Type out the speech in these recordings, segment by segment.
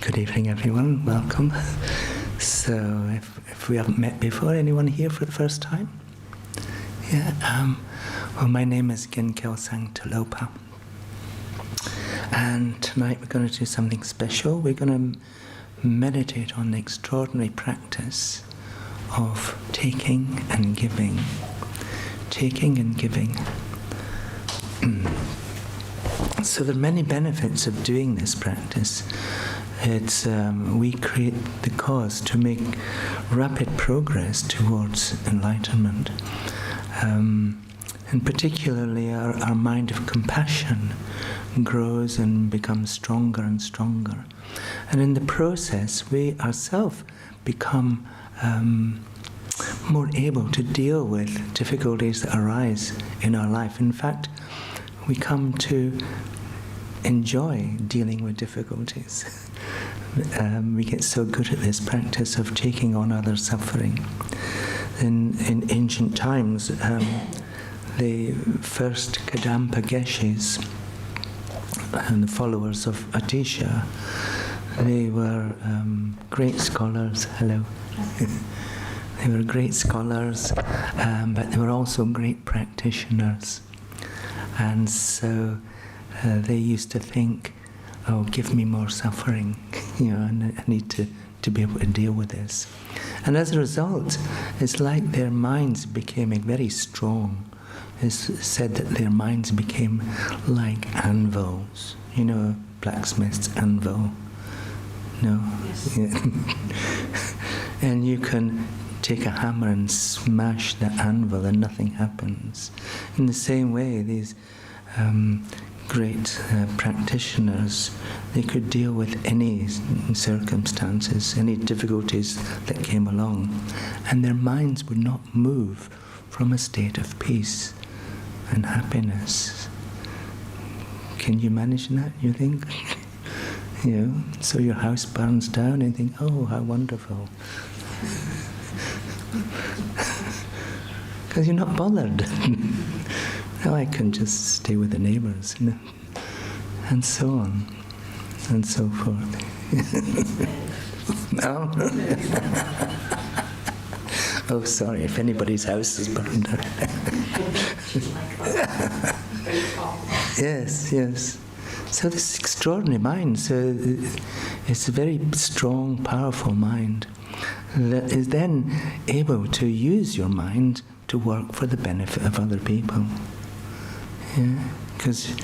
Good evening, everyone. Welcome. So, if we haven't met before, anyone here for the first time? Yeah. Well, my name is Gin Kelsang Talopa. And tonight we're going to do something special. We're going to meditate on the extraordinary practice of taking and giving. Taking and giving. So there are many benefits of doing this practice. It's we create the cause to make rapid progress towards enlightenment. And particularly our mind of compassion grows and becomes stronger and stronger. And in the process, we ourselves become more able to deal with difficulties that arise in our life. In fact, we come to enjoy dealing with difficulties. We get so good at this practice of taking on other suffering. In ancient times, the first Kadampa Geshes and the followers of Atisha, they were great scholars. Hello. They were great scholars, but they were also great practitioners. And so they used to think, oh, give me more suffering, and I need to be able to deal with this. And as a result, it's like their minds became very strong. It's said that their minds became like anvils, blacksmith's anvil. No? Yes. Yeah. And you can take a hammer and smash the anvil and nothing happens. In the same way, these great practitioners, they could deal with any circumstances, any difficulties that came along, and their minds would not move from a state of peace and happiness. Can you manage that, you think? So your house burns down and you think, oh, how wonderful. Because you're not bothered. Now I can just stay with the neighbors, and so on, and so forth. No? Oh, sorry, if anybody's house is burned down. Yes. So this extraordinary mind, so it's a very strong, powerful mind that is then able to use your mind to work for the benefit of other people. Because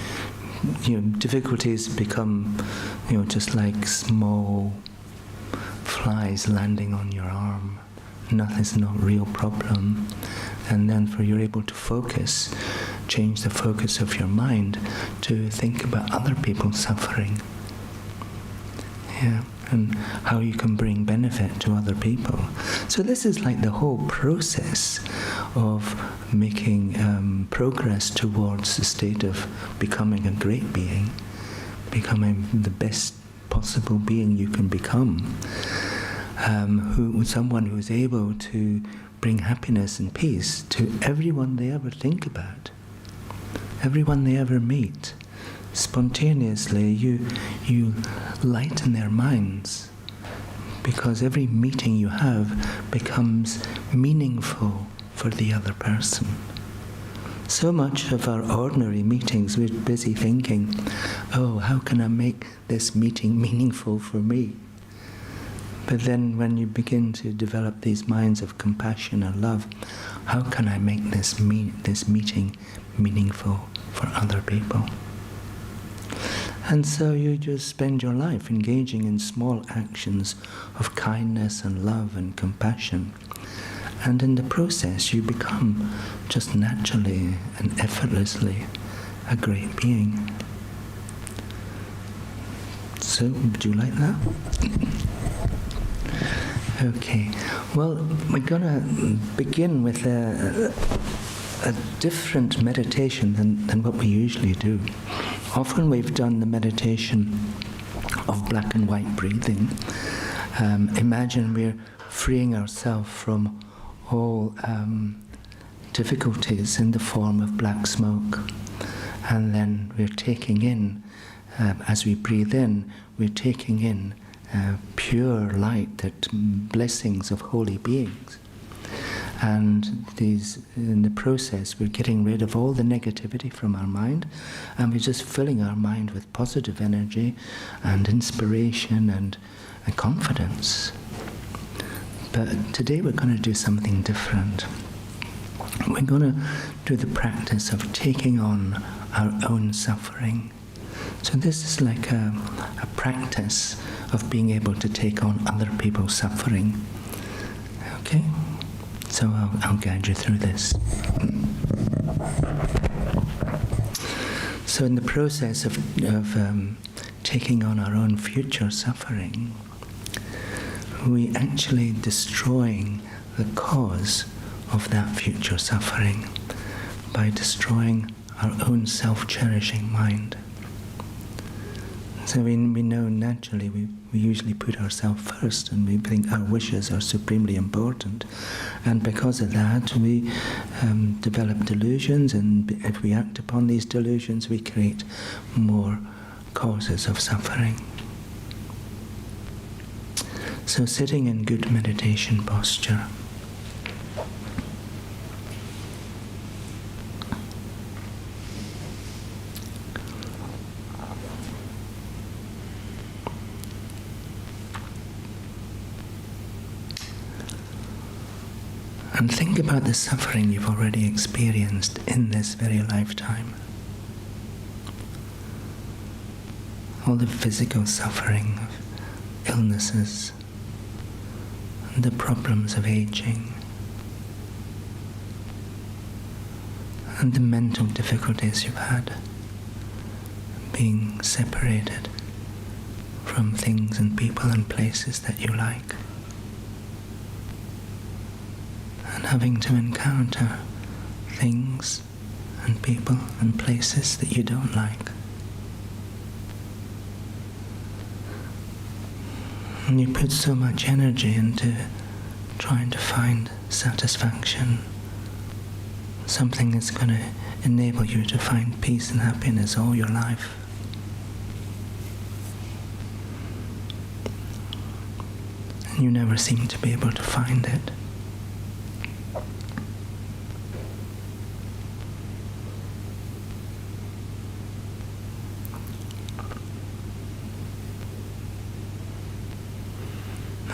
difficulties become just like small flies landing on your arm. Nothing's not a real problem. And then you're able to focus, change the focus of your mind to think about other people's suffering. And how you can bring benefit to other people. So this is like the whole process of making progress towards the state of becoming a great being, becoming the best possible being you can become, someone who is able to bring happiness and peace to everyone they ever think about, everyone they ever meet. Spontaneously, you lighten their minds, because every meeting you have becomes meaningful for the other person. So much of our ordinary meetings, we're busy thinking, oh, how can I make this meeting meaningful for me? But then when you begin to develop these minds of compassion and love, how can I make this meeting meaningful for other people? And so you just spend your life engaging in small actions of kindness and love and compassion. And in the process, you become just naturally and effortlessly a great being. So, would you like that? Okay. Well, we're going to begin with a different meditation than what we usually do. Often we've done the meditation of black and white breathing. Imagine we're freeing ourselves from all difficulties in the form of black smoke. And then we're taking in, as we breathe in, we're taking in pure light, that blessings of holy beings. And these, in the process, we're getting rid of all the negativity from our mind, and we're just filling our mind with positive energy and inspiration and confidence. But today we're going to do something different. We're going to do the practice of taking on our own suffering. So this is like a practice of being able to take on other people's suffering. Okay? So I'll guide you through this. So in the process of taking on our own future suffering, we actually destroying the cause of that future suffering by destroying our own self-cherishing mind. So we know naturally we usually put ourselves first, and we think our wishes are supremely important. And because of that, we develop delusions, and if we act upon these delusions, we create more causes of suffering. So sitting in good meditation posture. And think about the suffering you've already experienced in this very lifetime. All the physical suffering of illnesses, and the problems of aging, and the mental difficulties you've had, being separated from things and people and places that you like, and having to encounter things and people and places that you don't like. And you put so much energy into trying to find satisfaction, something that's going to enable you to find peace and happiness all your life. And you never seem to be able to find it.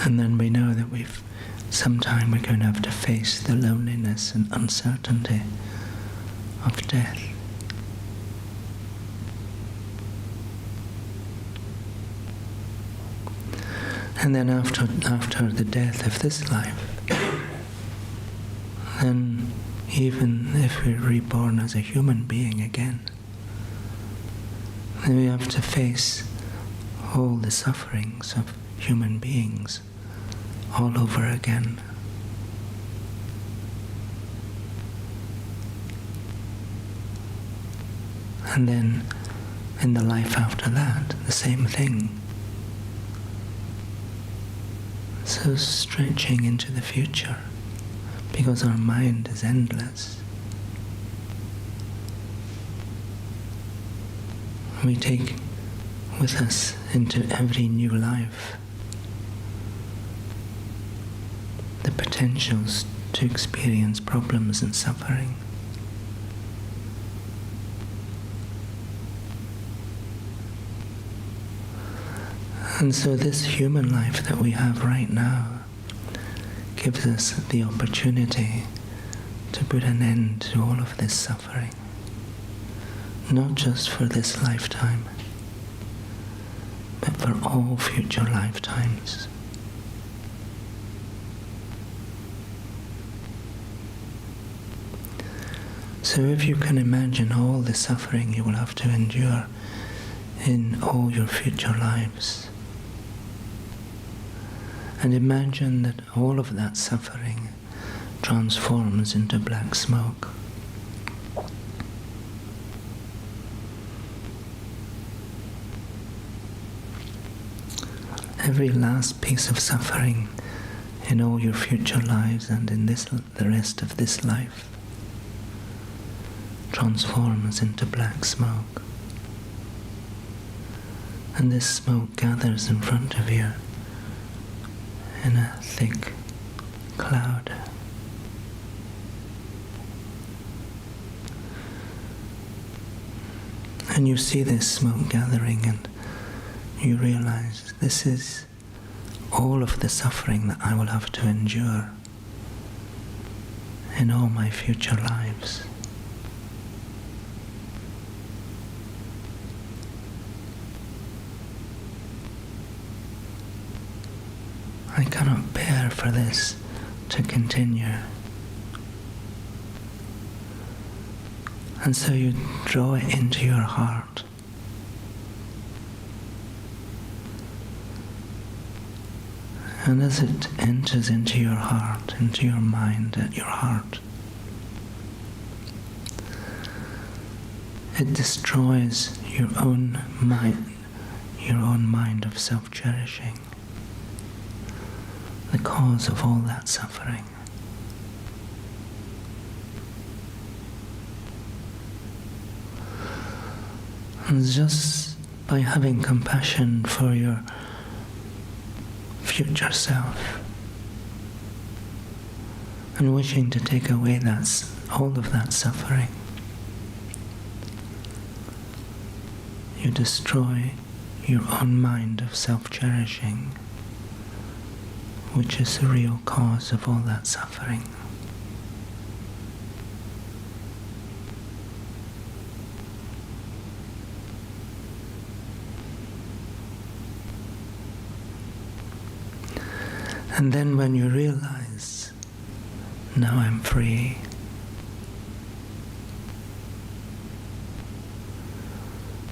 And then we know that sometime we're going to have to face the loneliness and uncertainty of death. And then after the death of this life, then even if we're reborn as a human being again, then we have to face all the sufferings of human beings all over again. And then in the life after that, the same thing. So stretching into the future, because our mind is endless. We take with us into every new life the potentials to experience problems and suffering. And so this human life that we have right now gives us the opportunity to put an end to all of this suffering, not just for this lifetime, but for all future lifetimes. So if you can imagine all the suffering you will have to endure in all your future lives, and imagine that all of that suffering transforms into black smoke. Every last piece of suffering in all your future lives and in the rest of this life transforms into black smoke. And this smoke gathers in front of you in a thick cloud. And you see this smoke gathering and you realize this is all of the suffering that I will have to endure in all my future lives. I cannot bear for this to continue. And so you draw it into your heart. And as it enters into your heart, into your mind, at your heart, it destroys your own mind of self-cherishing, the cause of all that suffering. And just by having compassion for your future self and wishing to take away all of that suffering, you destroy your own mind of self-cherishing, which is the real cause of all that suffering. And then when you realize, now I'm free,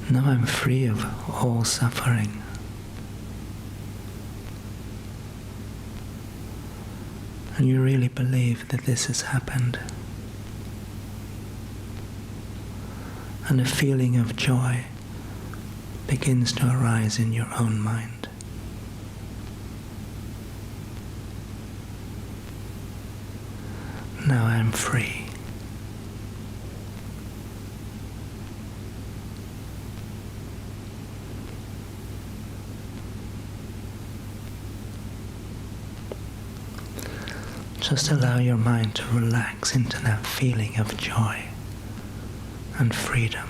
now I'm free of all suffering, and you really believe that this has happened, and a feeling of joy begins to arise in your own mind. Now I'm free. Just allow your mind to relax into that feeling of joy and freedom.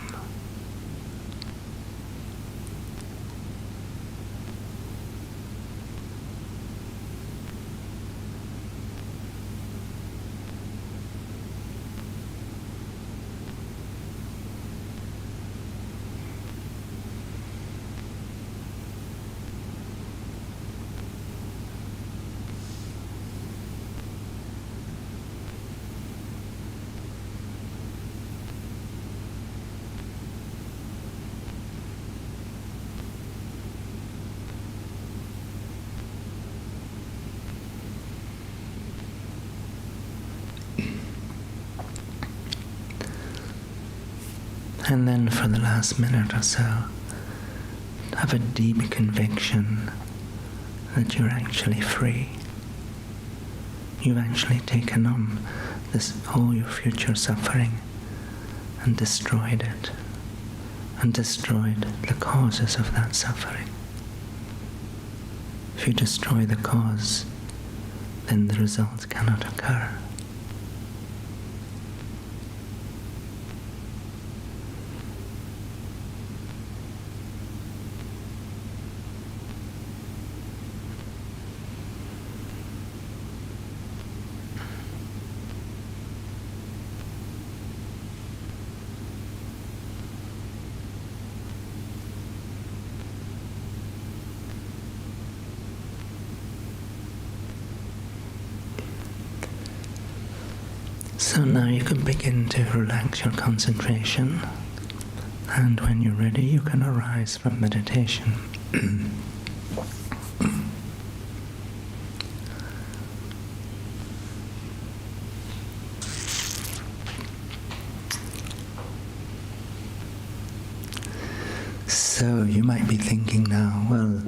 And then for the last minute or so, have a deep conviction that you're actually free. You've actually taken on all your future suffering and destroyed it, and destroyed the causes of that suffering. If you destroy the cause, then the result cannot occur. So now you can begin to relax your concentration, and when you're ready you can arise from meditation. So you might be thinking now, well,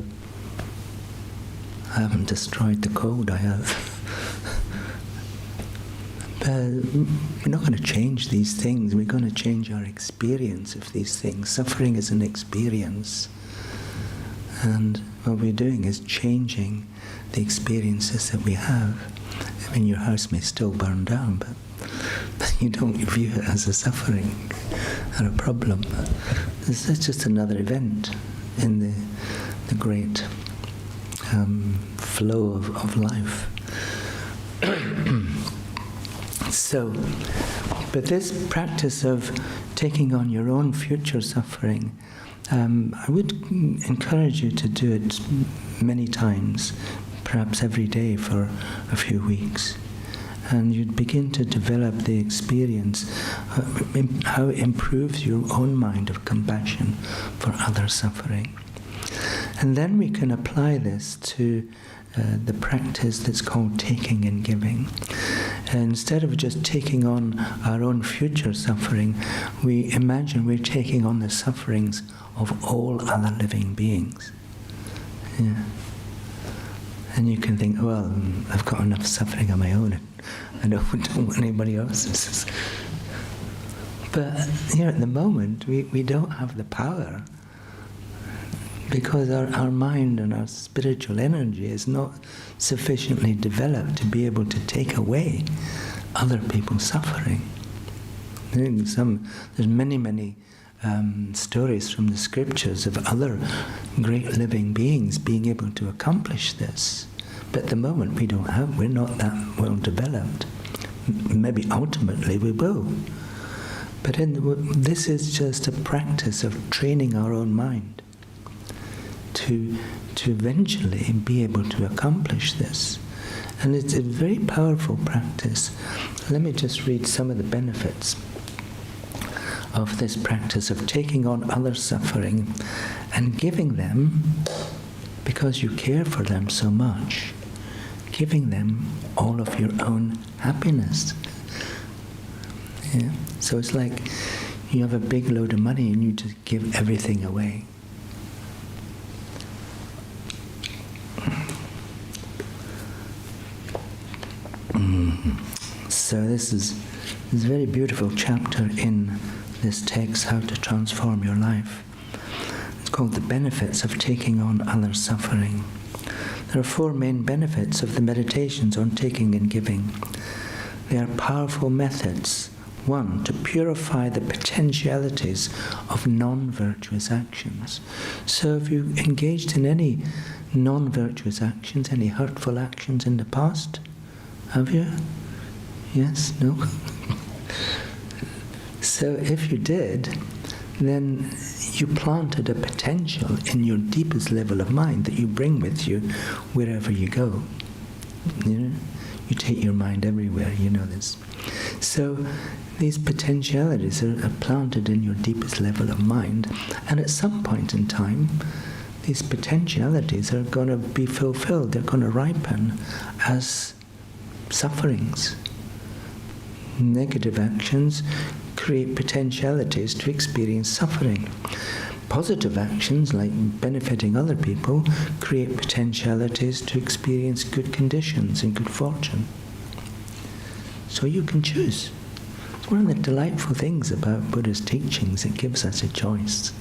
I haven't destroyed the code, I have. we're not going to change these things. We're going to change our experience of these things. Suffering is an experience. And what we're doing is changing the experiences that we have. I mean, your house may still burn down, but you don't view it as a suffering or a problem. It's just another event in the great flow of life. So, but this practice of taking on your own future suffering, I would encourage you to do it many times, perhaps every day for a few weeks. And you'd begin to develop the experience, how it improves your own mind of compassion for other suffering. And then we can apply this to the practice that's called taking and giving. And instead of just taking on our own future suffering, we imagine we're taking on the sufferings of all other living beings. Yeah. And you can think, well, I've got enough suffering on my own. I don't want anybody else's. But at the moment, we don't have the power, because our mind and our spiritual energy is not sufficiently developed to be able to take away other people's suffering. There's many stories from the scriptures of other great living beings being able to accomplish this. But at the moment we're not that well developed. Maybe ultimately we will. But this is just a practice of training our own mind to eventually be able to accomplish this. And it's a very powerful practice. Let me just read some of the benefits of this practice of taking on other suffering and giving them, because you care for them so much, giving them all of your own happiness. Yeah? So it's like you have a big load of money and you just give everything away. So this is a very beautiful chapter in this text, How to Transform Your Life. It's called The Benefits of Taking on Other Suffering. There are 4 main benefits of the meditations on taking and giving. They are powerful methods. 1, to purify the potentialities of non-virtuous actions. So if you engaged in any non-virtuous actions, any hurtful actions in the past, have you? Yes? No? So if you did, then you planted a potential in your deepest level of mind that you bring with you wherever you go. You take your mind everywhere, you know this. So these potentialities are planted in your deepest level of mind, and at some point in time, these potentialities are going to be fulfilled. They're going to ripen as sufferings. Negative actions create potentialities to experience suffering. Positive actions, like benefiting other people, create potentialities to experience good conditions and good fortune. So you can choose. It's one of the delightful things about Buddha's teachings. It gives us a choice.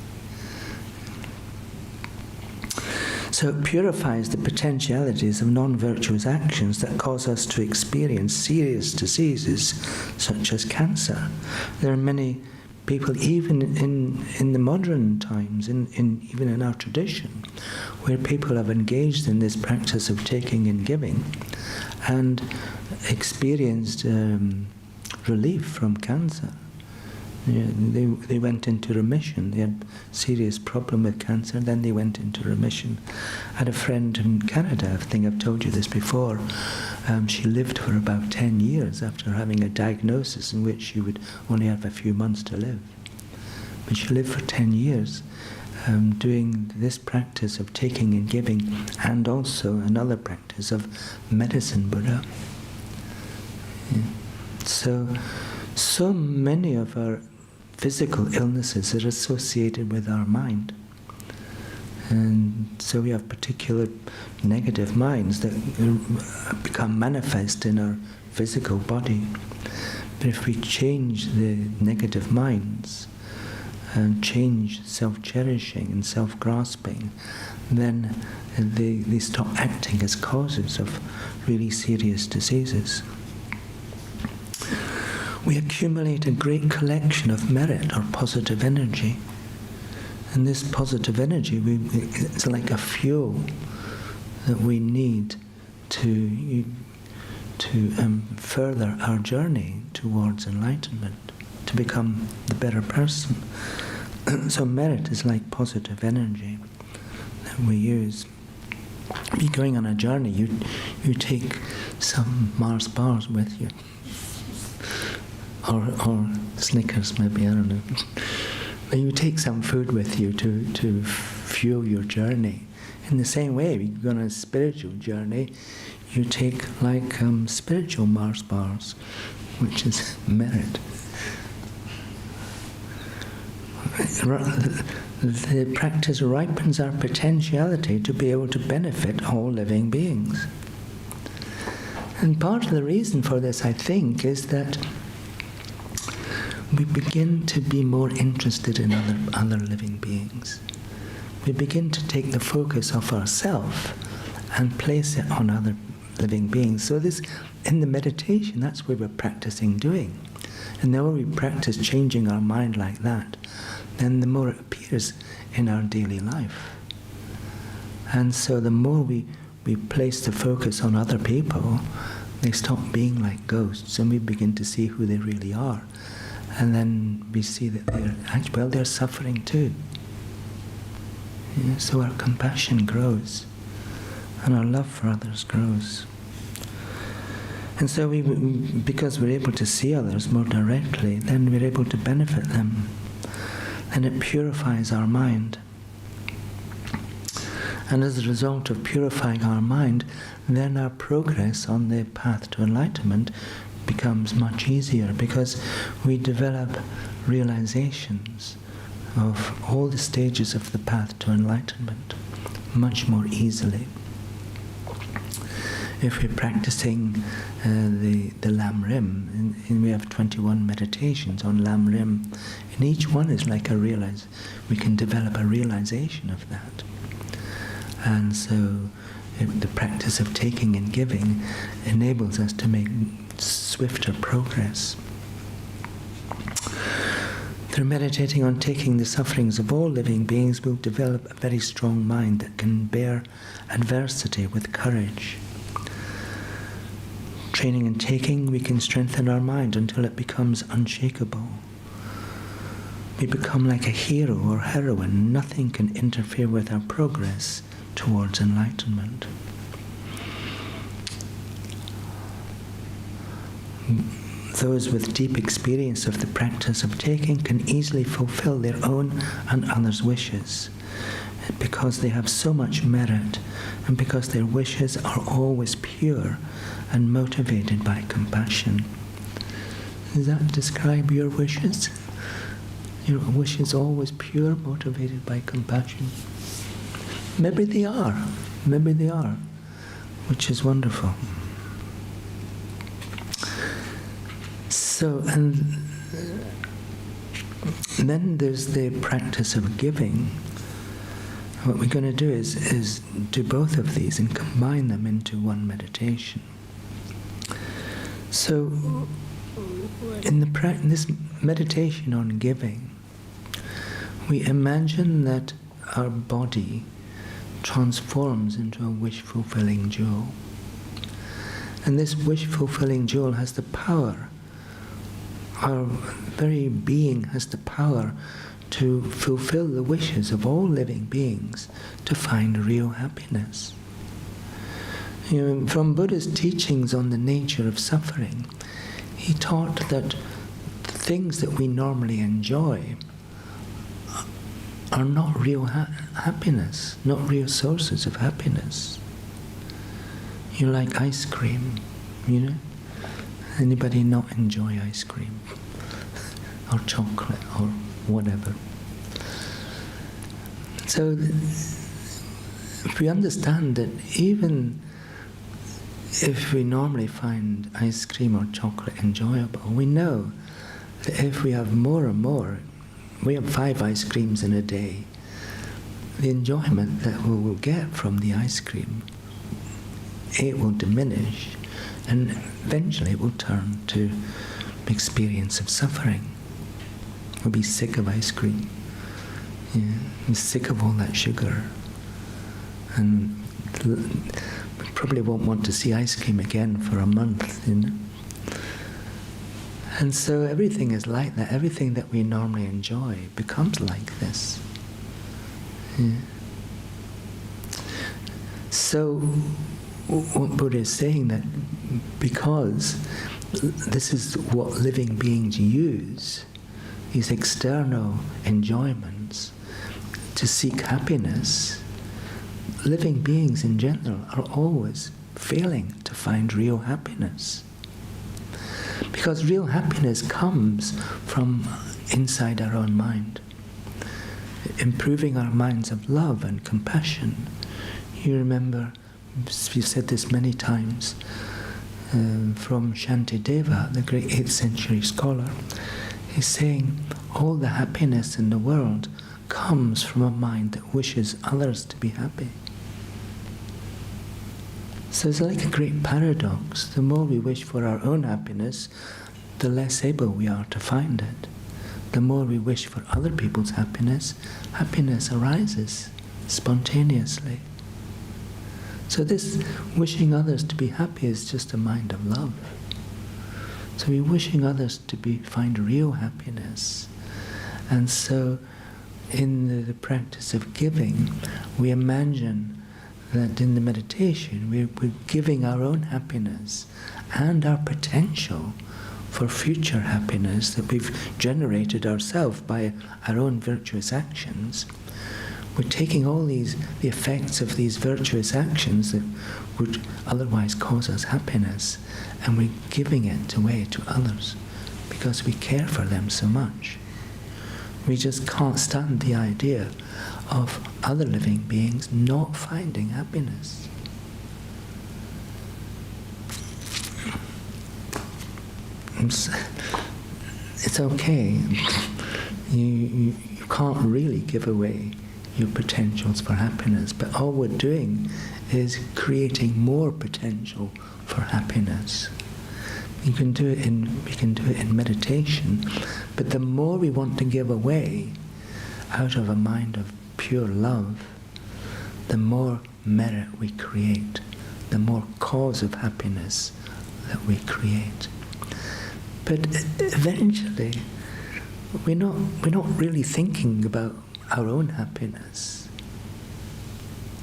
So it purifies the potentialities of non-virtuous actions that cause us to experience serious diseases such as cancer. There are many people, even in the modern times, even in our tradition, where people have engaged in this practice of taking and giving and experienced relief from cancer. Yeah, they went into remission. They had a serious problem with cancer, then they went into remission. I had a friend in Canada, I think I've told you this before. She lived for about 10 years after having a diagnosis in which she would only have a few months to live. But she lived for 10 years doing this practice of taking and giving, and also another practice of medicine Buddha. Yeah. So many of our physical illnesses are associated with our mind. And so we have particular negative minds that become manifest in our physical body. But if we change the negative minds and change self-cherishing and self-grasping, then they stop acting as causes of really serious diseases. We accumulate a great collection of merit or positive energy. And this positive energy, it's like a fuel that we need to further our journey towards enlightenment, to become the better person. So merit is like positive energy that we use. If you're going on a journey, you take some Mars bars with you, or Snickers maybe, I don't know. But you take some food with you to fuel your journey. In the same way, if you go on a spiritual journey, you take like spiritual Mars bars, which is merit. The practice ripens our potentiality to be able to benefit all living beings. And part of the reason for this, I think, is that we begin to be more interested in other living beings. We begin to take the focus of ourselves and place it on other living beings. So this, in the meditation, that's what we're practicing doing. And the more we practice changing our mind like that, then the more it appears in our daily life. And so the more we place the focus on other people, they stop being like ghosts, and we begin to see who they really are. And then we see that they're suffering too. Yeah, so our compassion grows, and our love for others grows. And so because we're able to see others more directly, then we're able to benefit them. And it purifies our mind. And as a result of purifying our mind, then our progress on the path to enlightenment becomes much easier, because we develop realizations of all the stages of the path to enlightenment much more easily. If we're practicing the Lam Rim, and we have 21 meditations on Lam Rim, and each one is like we can develop a realization of that. And so the practice of taking and giving enables us to make swifter progress. Through meditating on taking the sufferings of all living beings, we'll develop a very strong mind that can bear adversity with courage. Training and taking, we can strengthen our mind until it becomes unshakable. We become like a hero or heroine. Nothing can interfere with our progress towards enlightenment. Those with deep experience of the practice of taking can easily fulfill their own and others' wishes, because they have so much merit, and because their wishes are always pure and motivated by compassion. Does that describe your wishes? Your wishes always pure, motivated by compassion? Maybe they are, which is wonderful. So, and then there's the practice of giving. What we're going to do is do both of these and combine them into one meditation. So, in this meditation on giving, we imagine that our body transforms into a wish-fulfilling jewel. And this wish-fulfilling jewel has the power, our very being has the power to fulfill the wishes of all living beings to find real happiness. From Buddha's teachings on the nature of suffering, he taught that the things that we normally enjoy are not real happiness, not real sources of happiness. You like ice cream, Anybody not enjoy ice cream? Or chocolate, or whatever. So, if we understand that even if we normally find ice cream or chocolate enjoyable, we know that if we have more and more, we have 5 ice creams in a day, the enjoyment that we will get from the ice cream, it will diminish, and eventually it will turn to experience of suffering. We'll be sick of ice cream. Yeah, I'm sick of all that sugar. And we probably won't want to see ice cream again for a month, you know. And so everything is like that. Everything that we normally enjoy becomes like this. Yeah. So what Buddha is saying, that because this is what living beings use, these external enjoyments, to seek happiness, living beings in general are always failing to find real happiness. Because real happiness comes from inside our own mind. Improving our minds of love and compassion. You remember, we've said this many times, from Shantideva, the great 8th century scholar. He's saying all the happiness in the world comes from a mind that wishes others to be happy. So it's like a great paradox. The more we wish for our own happiness, the less able we are to find it. The more we wish for other people's happiness, happiness arises spontaneously. So this wishing others to be happy is just a mind of love. So we're wishing others to find real happiness. And so in the practice of giving, we imagine that in the meditation we're giving our own happiness and our potential for future happiness that we've generated ourselves by our own virtuous actions. We're taking all the effects of these virtuous actions that would otherwise cause us happiness, and we're giving it away to others because we care for them so much. We just can't stand the idea of other living beings not finding happiness. It's okay. You can't really give away your potentials for happiness, but all we're doing is creating more potential for happiness. We can do it in meditation, but the more we want to give away out of a mind of pure love, the more merit we create, the more cause of happiness that we create. But eventually, we're not really thinking about our own happiness.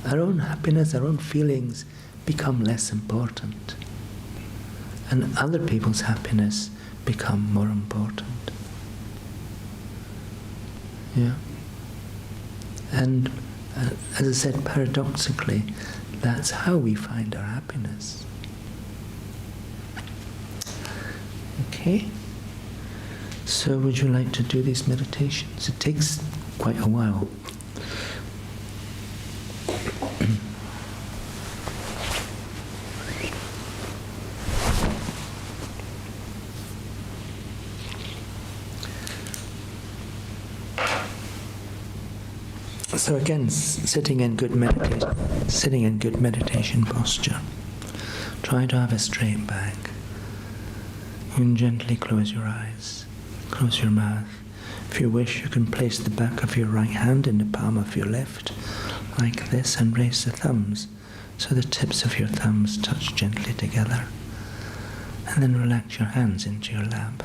Our own happiness, our own feelings become less important. And other people's happiness become more important. Yeah. And as I said, paradoxically, that's how we find our happiness. Okay? So would you like to do these meditations? It takes quite a while. So again, sitting in good meditation posture. Try to have a straight back. You can gently close your eyes, close your mouth. If you wish, you can place the back of your right hand in the palm of your left, like this, and raise the thumbs so the tips of your thumbs touch gently together. And then relax your hands into your lap.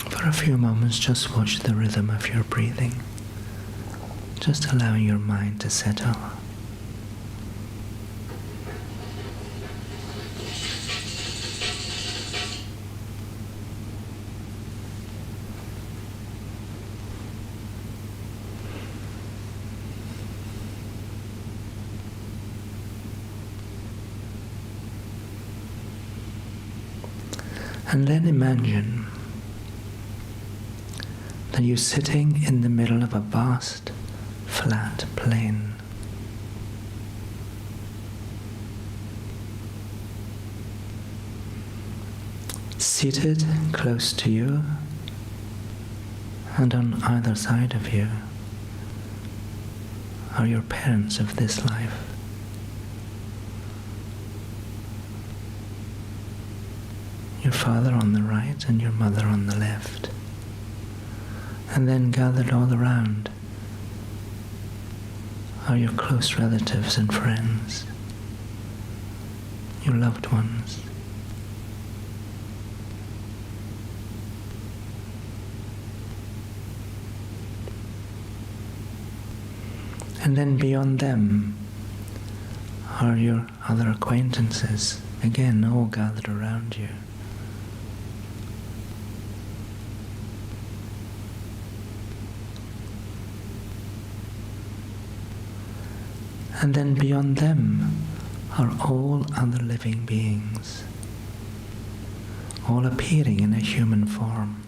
For a few moments, just watch the rhythm of your breathing, just allowing your mind to settle. And then imagine that you're sitting in the middle of a vast, flat plain. Seated close to you and on either side of you are your parents of this life. Your father on the right and your mother on the left. And then gathered all around are your close relatives and friends, your loved ones. And then beyond them are your other acquaintances, again all gathered around you. And then beyond them are all other living beings, all appearing in a human form.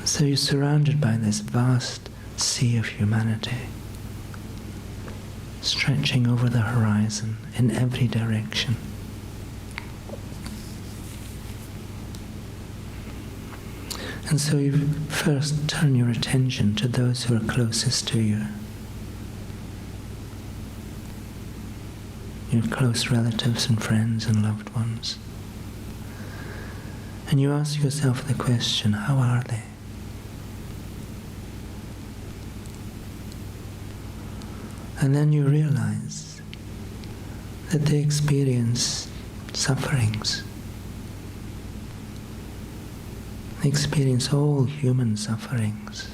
So you're surrounded by this vast sea of humanity, stretching over the horizon in every direction. And so you first turn your attention to those who are closest to you, your close relatives and friends and loved ones. And you ask yourself the question, how are they? And then you realize that they experience sufferings. They experience all human sufferings.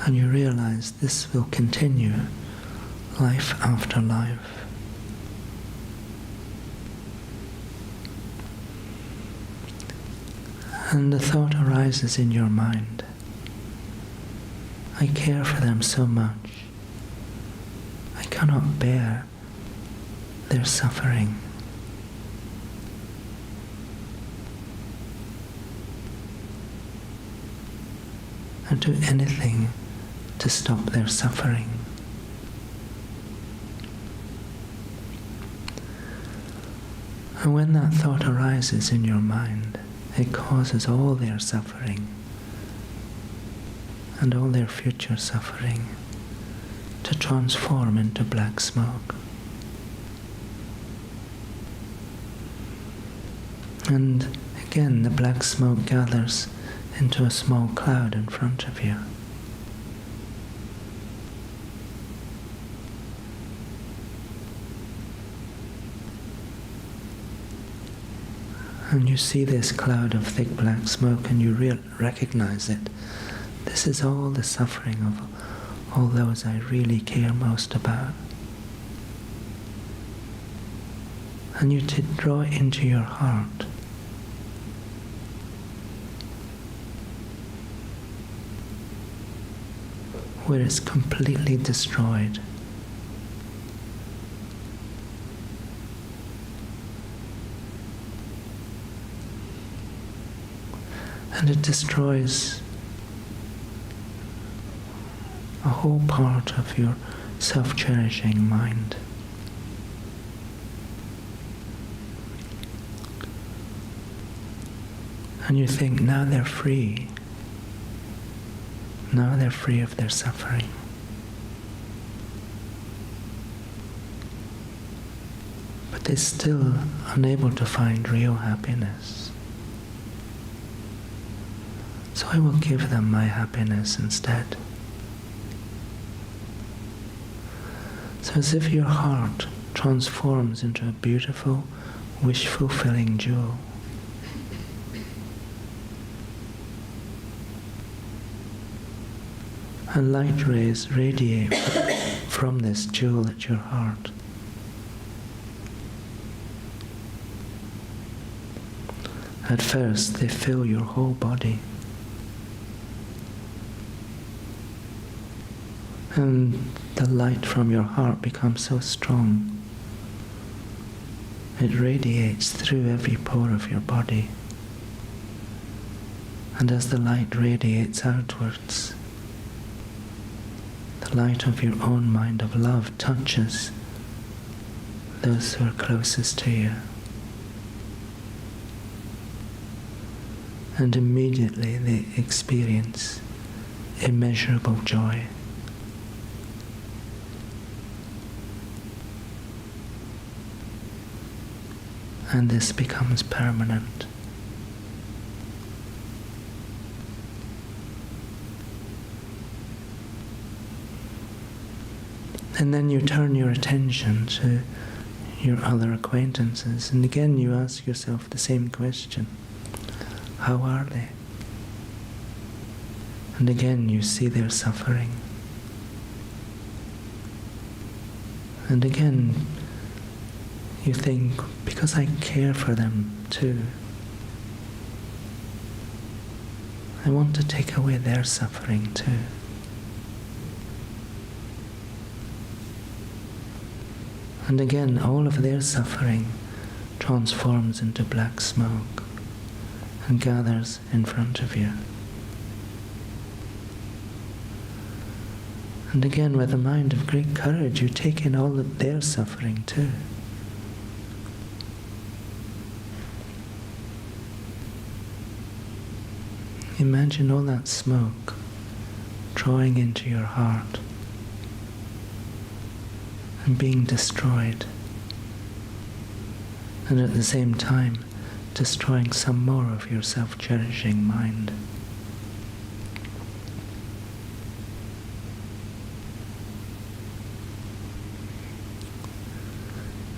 And you realize this will continue life after life. And the thought arises in your mind, I care for them so much. I cannot bear their suffering. And do anything to stop their suffering. And when that thought arises in your mind, it causes all their suffering and all their future suffering to transform into black smoke. And again, the black smoke gathers into a small cloud in front of you. And you see this cloud of thick black smoke and you recognize it. This is all the suffering of all those I really care most about. And you draw it into your heart. Where it's completely destroyed. And it destroys a whole part of your self-cherishing mind. And you think, now they're free. Now they're free of their suffering. But they're still unable to find real happiness. So I will give them my happiness instead. So as if your heart transforms into a beautiful, wish-fulfilling jewel. And light rays radiate from this jewel at your heart. At first, they fill your whole body. And the light from your heart becomes so strong. It radiates through every pore of your body. And as the light radiates outwards, the light of your own mind of love touches those who are closest to you. And immediately they experience immeasurable joy. And this becomes permanent. And then you turn your attention to your other acquaintances, and again you ask yourself the same question. How are they? And again you see their suffering. And again you think, because I care for them too, I want to take away their suffering too. And again, all of their suffering transforms into black smoke and gathers in front of you. And again, with a mind of great courage, you take in all of their suffering too. Imagine all that smoke drawing into your heart and being destroyed, and at the same time destroying some more of your self-cherishing mind.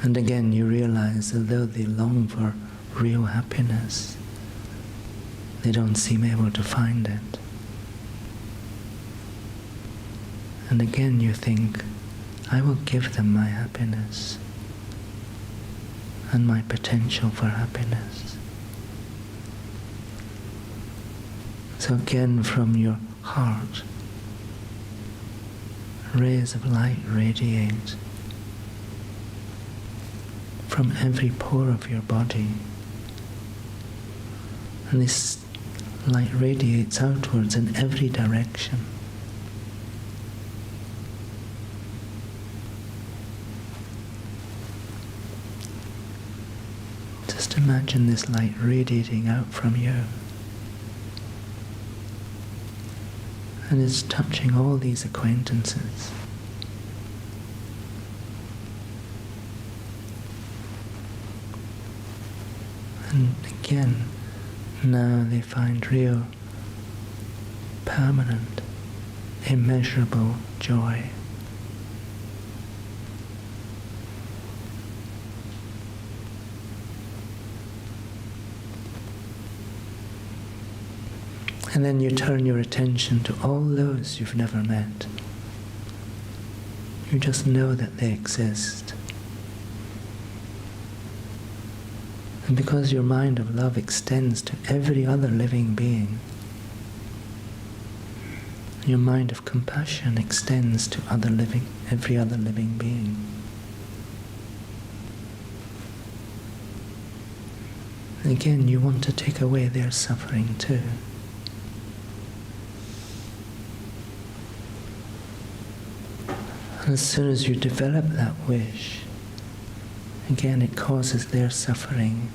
And again you realize that though they long for real happiness, they don't seem able to find it. And again you think, I will give them my happiness and my potential for happiness. So again from your heart, rays of light radiate from every pore of your body. And this light radiates outwards in every direction. Just imagine this light radiating out from you. And it's touching all these acquaintances. And again, now they find real, permanent, immeasurable joy. And then you turn your attention to all those you've never met. You just know that they exist. And because your mind of love extends to every other living being, your mind of compassion extends to every other living being. And again, you want to take away their suffering too. And as soon as you develop that wish, again it causes their suffering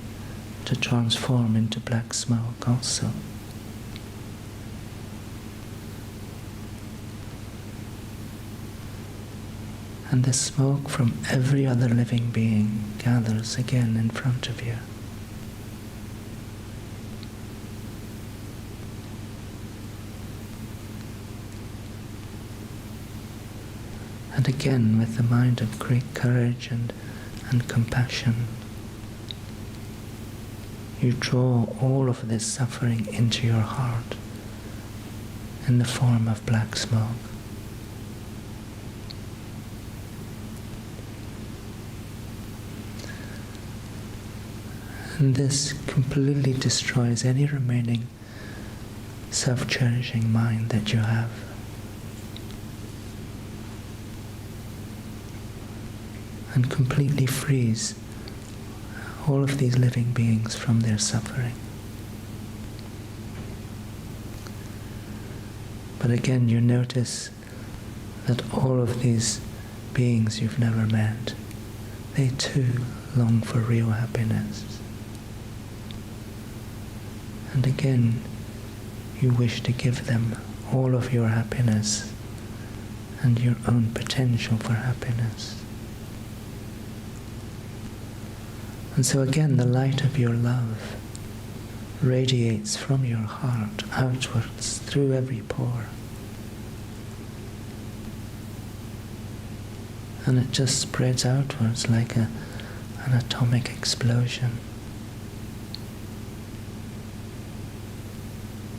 to transform into black smoke also. And the smoke from every other living being gathers again in front of you. And again, with the mind of great courage and compassion, you draw all of this suffering into your heart in the form of black smoke. And this completely destroys any remaining self-cherishing mind that you have. And completely frees all of these living beings from their suffering. But again, you notice that all of these beings you've never met, they too long for real happiness. And again, you wish to give them all of your happiness and your own potential for happiness. And so again, the light of your love radiates from your heart outwards through every pore. And it just spreads outwards like an atomic explosion,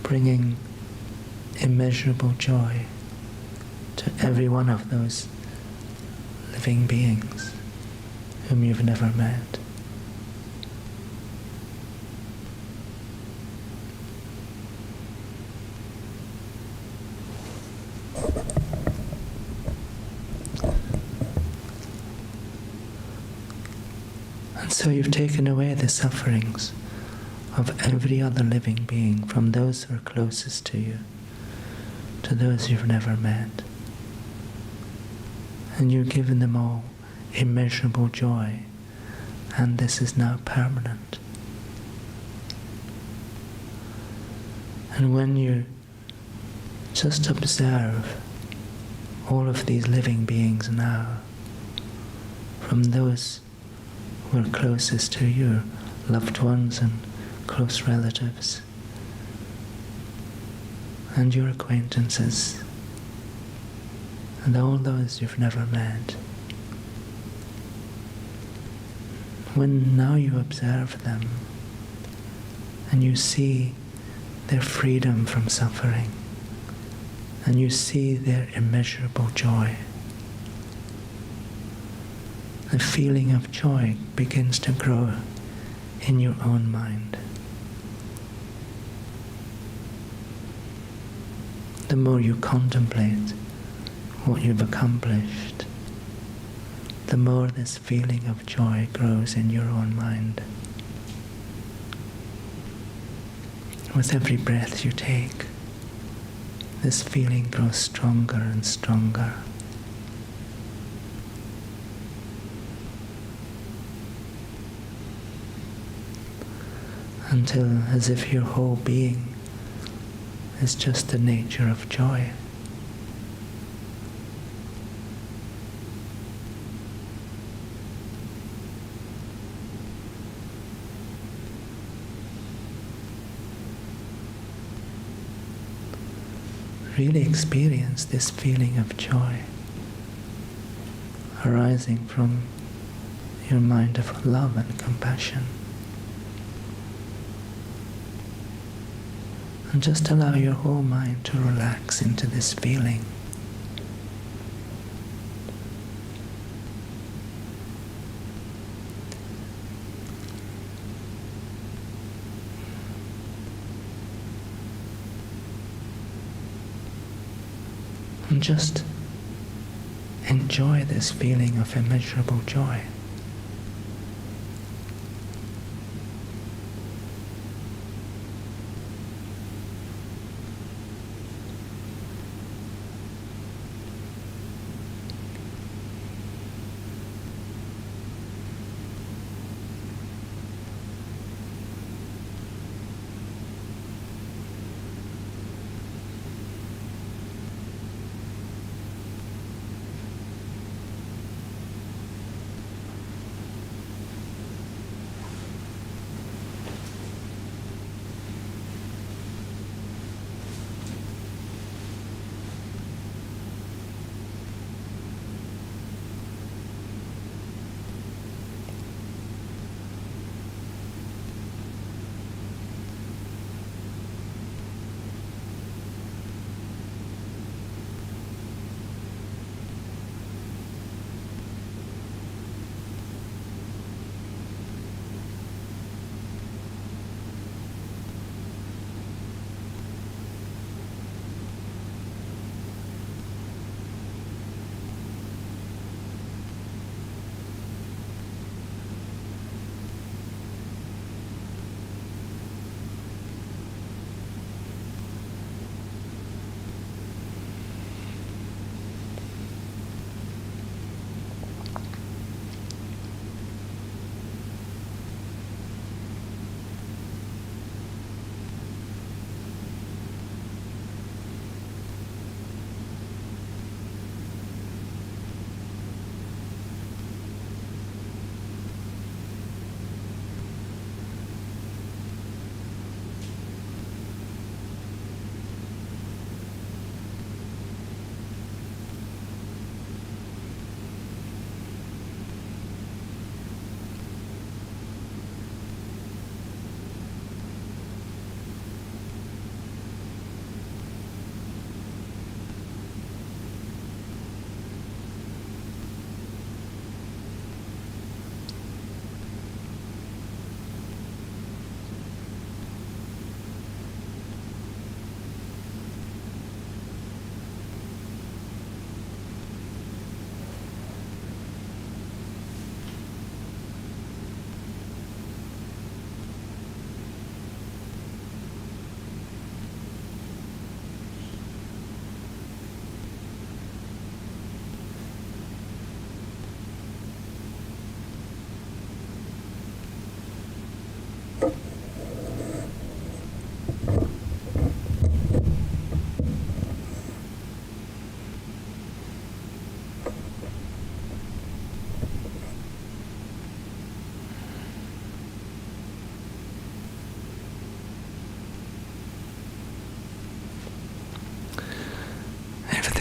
bringing immeasurable joy to every one of those living beings whom you've never met. And so you've taken away the sufferings of every other living being, from those who are closest to you to those you've never met. And you've given them all immeasurable joy, and this is now permanent. And when you just observe all of these living beings now, from those who are closest to you, loved ones and close relatives, and your acquaintances, and all those you've never met. When now you observe them and you see their freedom from suffering, and you see their immeasurable joy, the feeling of joy begins to grow in your own mind. The more you contemplate what you've accomplished, the more this feeling of joy grows in your own mind. With every breath you take, this feeling grows stronger and stronger. Until, as if your whole being is just the nature of joy. Really experience this feeling of joy arising from your mind of love and compassion. And just allow your whole mind to relax into this feeling. And just enjoy this feeling of immeasurable joy.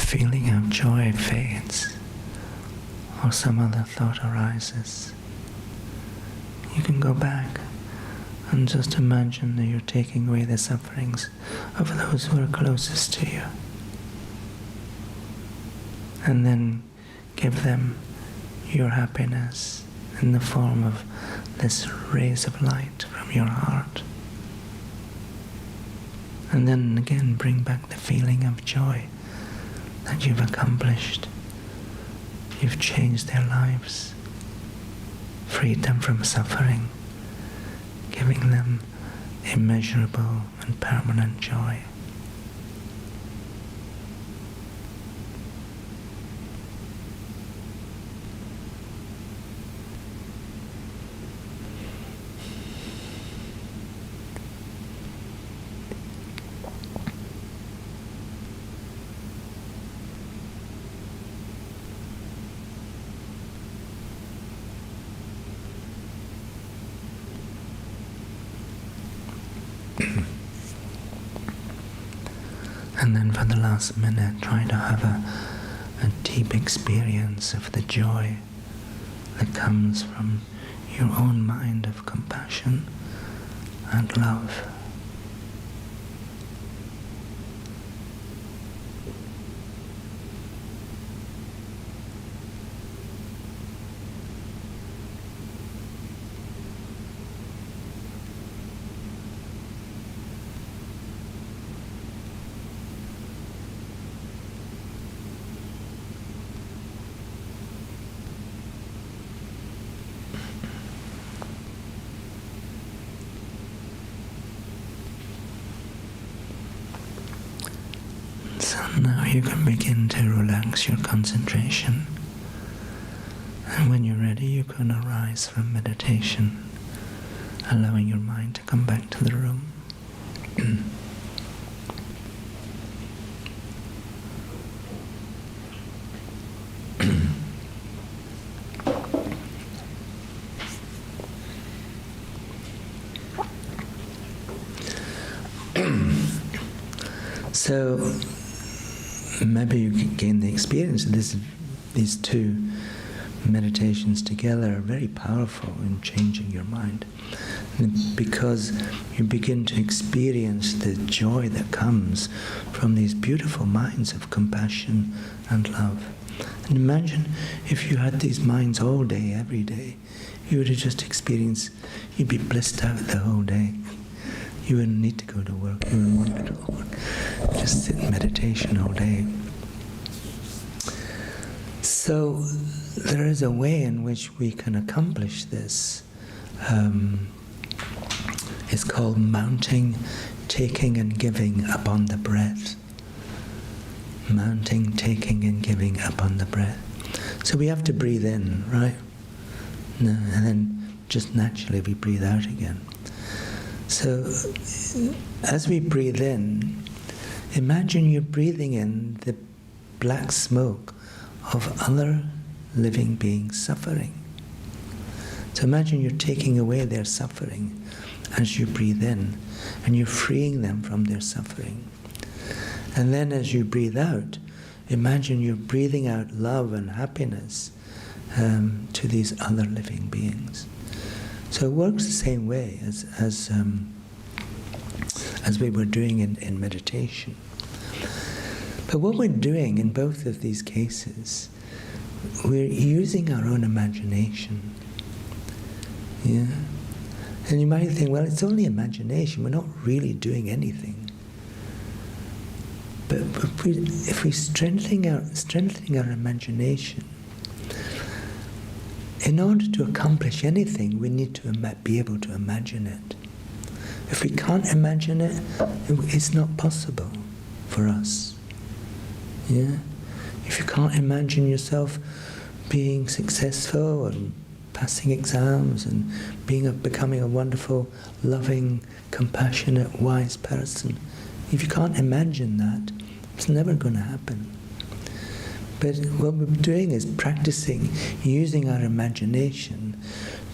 feeling of joy fades, or some other thought arises, you can go back and just imagine that you're taking away the sufferings of those who are closest to you. And then give them your happiness in the form of this rays of light from your heart. And then again bring back the feeling of joy that you've accomplished. You've changed their lives, freed them from suffering, giving them immeasurable and permanent joy. And then for the last minute, try to have a deep experience of the joy that comes from your own mind of compassion and love. So now you can begin to relax your concentration. And when you're ready, you can arise from meditation, allowing your mind to come back to the room. So maybe you can gain the experience of these two meditations together are very powerful in changing your mind, because you begin to experience the joy that comes from these beautiful minds of compassion and love. And imagine if you had these minds all day, every day, you would have just experienced, you'd be blissed out the whole day. You wouldn't need to go to work, you wouldn't want to go to work. Just sit in meditation all day. So there is a way in which we can accomplish this. It's called mounting, taking and giving upon the breath. Mounting, taking and giving upon the breath. So we have to breathe in, right? And then just naturally we breathe out again. So as we breathe in, imagine you're breathing in the black smoke of other living beings suffering. So imagine you're taking away their suffering as you breathe in, and you're freeing them from their suffering. And then as you breathe out, imagine you're breathing out love and happiness to these other living beings. So it works the same way as we were doing in meditation. But what we're doing in both of these cases, we're using our own imagination. Yeah? And you might think, well, it's only imagination, we're not really doing anything. But if we strengthening our imagination, in order to accomplish anything, we need to be able to imagine it. If we can't imagine it, it's not possible for us. Yeah? If you can't imagine yourself being successful and passing exams and becoming a wonderful, loving, compassionate, wise person, if you can't imagine that, it's never going to happen. But what we're doing is practicing using our imagination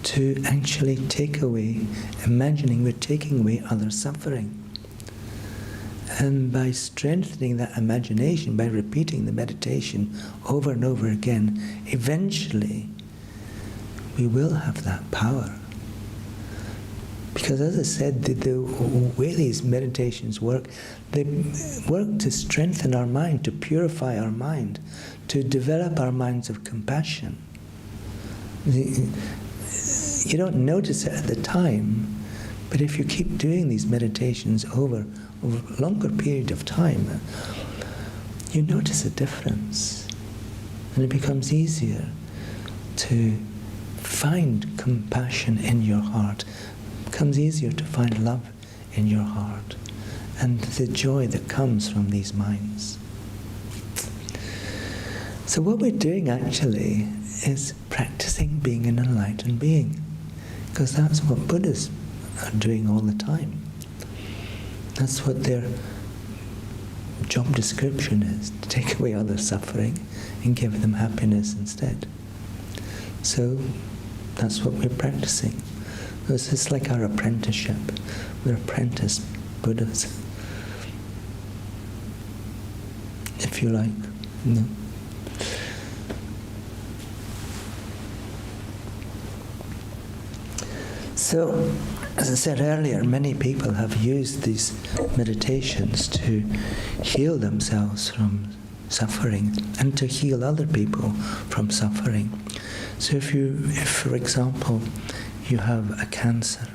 to actually take away, imagining we're taking away other suffering. And by strengthening that imagination, by repeating the meditation over and over again, eventually we will have that power. Because as I said, the way these meditations work, they work to strengthen our mind, to purify our mind, to develop our minds of compassion. You don't notice it at the time, but if you keep doing these meditations over a longer period of time, you notice a difference. And it becomes easier to find compassion in your heart. It becomes easier to find love in your heart and the joy that comes from these minds. So what we're doing actually is practicing being an enlightened being, because that's what Buddhas are doing all the time. That's what their job description is, to take away other suffering and give them happiness instead. So that's what we're practicing. It's like our apprenticeship. We're apprentice Buddhas, if you like. No. So, as I said earlier, many people have used these meditations to heal themselves from suffering and to heal other people from suffering. So if for example, you have a cancer,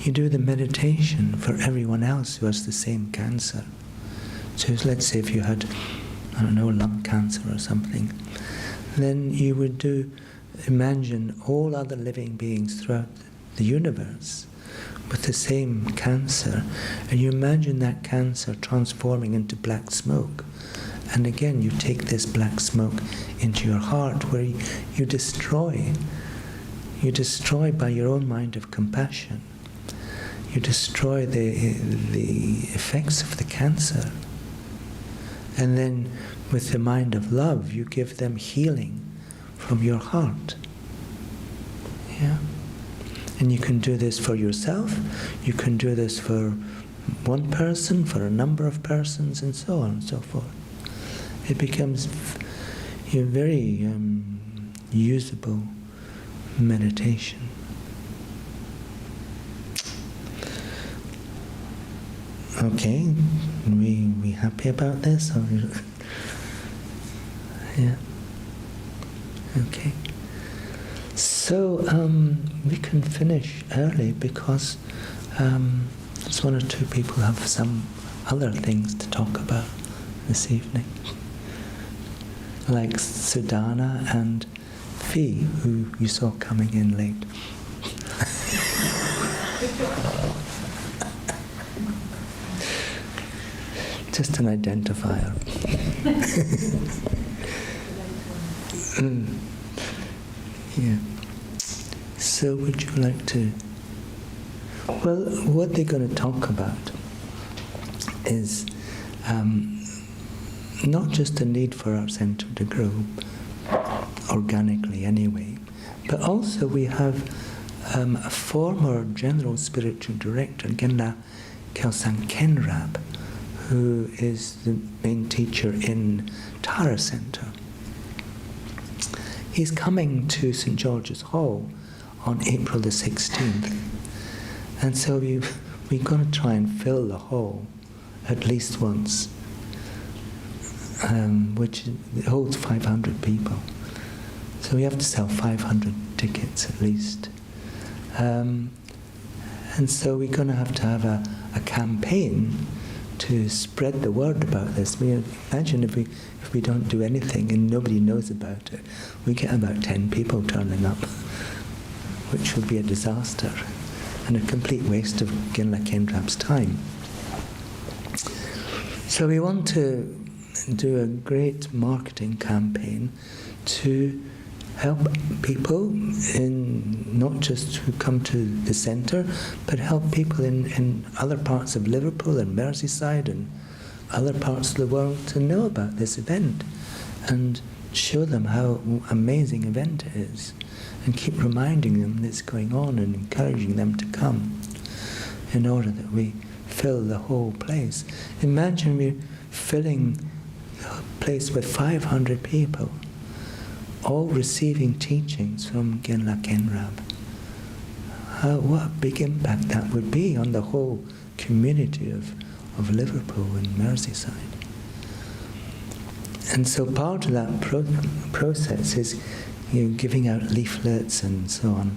you do the meditation for everyone else who has the same cancer. So let's say if you had, I don't know, lung cancer or something, then you would imagine all other living beings throughout the universe with the same cancer, and you imagine that cancer transforming into black smoke. And again, you take this black smoke into your heart, where you destroy by your own mind of compassion. You destroy the effects of the cancer. And then with the mind of love, you give them healing from your heart. Yeah? And you can do this for yourself, you can do this for one person, for a number of persons, and so on and so forth. It becomes a very usable meditation. Okay, we happy about this? Or yeah. Okay. So we can finish early because just one or two people have some other things to talk about this evening, like Sudhana and Fee, who you saw coming in late. Just an identifier. Yeah. So would you like to... Well, what they're going to talk about is not just the need for our center to grow organically anyway, but also we have a former General Spiritual Director, Genla Kelsang Khenrab, who is the main teacher in Tara Center. He's coming to St. George's Hall on April the 16th. And so we're going to try and fill the hall at least once, which holds 500 people. So we have to sell 500 tickets at least. And so we're going to have a campaign to spread the word about this. Imagine if we don't do anything and nobody knows about it, we get about 10 people turning up, which would be a disaster and a complete waste of Genla Khenrab's time. So we want to do a great marketing campaign to help people not just who come to the centre, but help people in other parts of Liverpool and Merseyside and other parts of the world to know about this event and show them how amazing event it is and keep reminding them that it's going on and encouraging them to come in order that we fill the whole place. Imagine we're filling a place with 500 people, all receiving teachings from Genla Khenrab. What a big impact that would be on the whole community of Liverpool and Merseyside. And so part of that process is giving out leaflets and so on.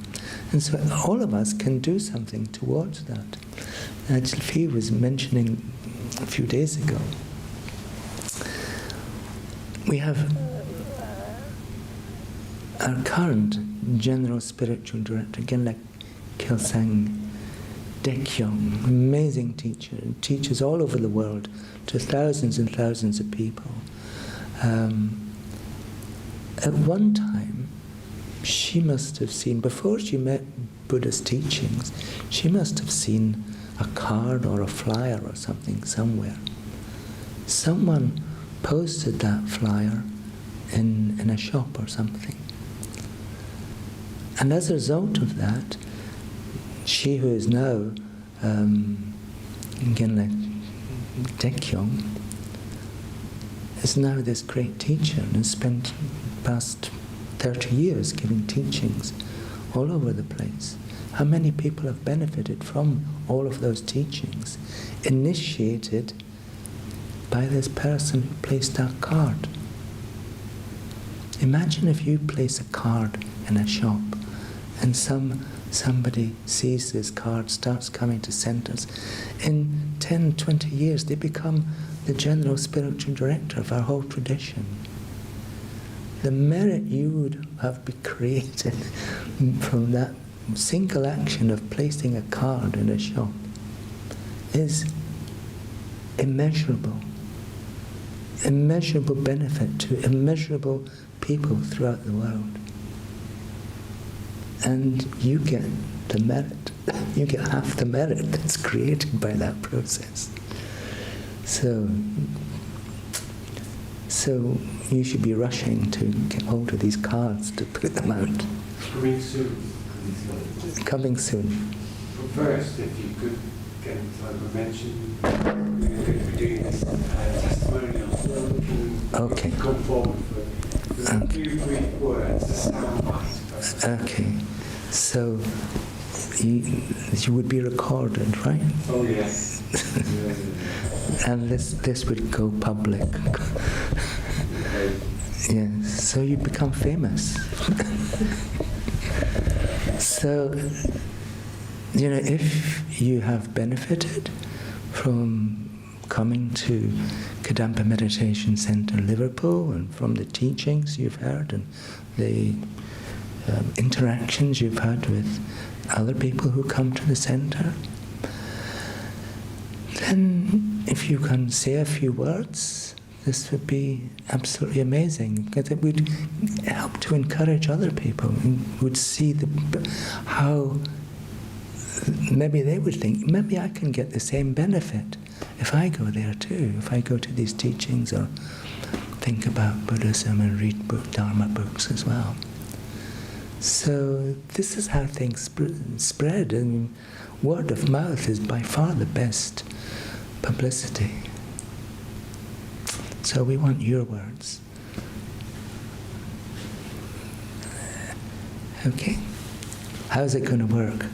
And so all of us can do something towards that. Actually, Fee was mentioning a few days ago, we have our current General Spiritual Director, Genla Kelsang Dekyong, amazing teacher, teaches all over the world to thousands and thousands of people. At one time, she must have seen, before she met Buddha's teachings, she must have seen a card or a flyer or something somewhere. Someone posted that flyer in a shop or something. And as a result of that, she who is now Genla Dekyong is now this great teacher and has spent the past 30 years giving teachings all over the place. How many people have benefited from all of those teachings, initiated by this person who placed that card? Imagine if you place a card in a shop and somebody sees this card, starts coming to centres. In 10, 20 years, they become the general spiritual director of our whole tradition. The merit you would have been created from that single action of placing a card in a shop is immeasurable. Immeasurable benefit to immeasurable people throughout the world. And you get the merit. You get half the merit that's created by that process. So you should be rushing to get hold of these cards to put them out. Coming soon. Coming soon. But first, if you could get a mention, we're going to be doing this testimonial. Okay. Come forward for a few brief words, a sound bite. Okay. So you would be recorded, right? Oh yes. And this would go public. Yes. So you become famous. So, if you have benefited from coming to Kadampa Meditation Centre Liverpool and from the teachings you've heard and the interactions you've had with other people who come to the centre, then if you can say a few words, this would be absolutely amazing, because it would help to encourage other people and would see how maybe they would think, maybe I can get the same benefit if I go there too, if I go to these teachings or think about Buddhism and read Dharma books as well. So this is how things spread, and word of mouth is by far the best publicity. So we want your words. Okay. How's it going to work?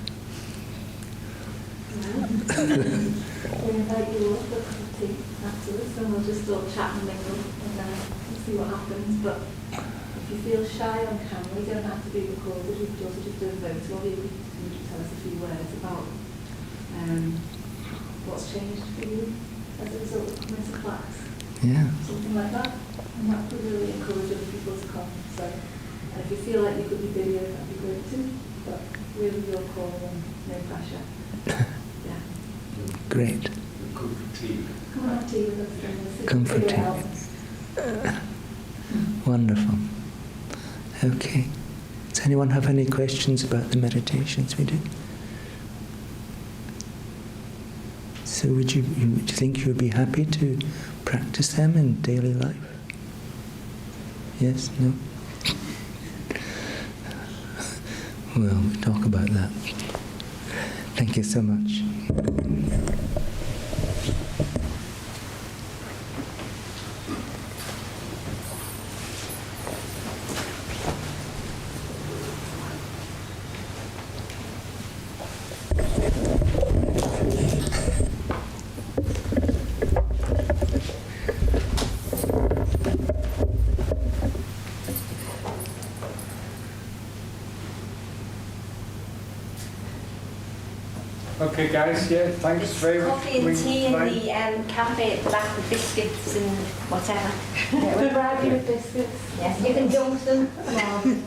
We'll invite you all for tea afterwards, and we'll just all chat and mingle, and then we'll see what happens. But if you feel shy on camera, you don't have to be recorded. We could also just do a photo of you. You can tell us a few words about what's changed for you as a result of coming to class. Yeah. Something like that. And that would really encourage other people to come. So, and if you feel like you could be videoed, that'd be great too. But really your call and no pressure. Yeah. Come Great. for tea. Come and have tea with us. And Come for figure it tea. out. Wonderful. Okay. Does anyone have any questions about the meditations we did? So would you think you would be happy to practice them in daily life? Yes? No? Well, we'll talk about that. Thank you so much. Okay, guys, yeah, thanks There's very much. coffee and tea in the cafe at the back with biscuits and whatever. We'll grab you with biscuits. Yes, you can dunk them.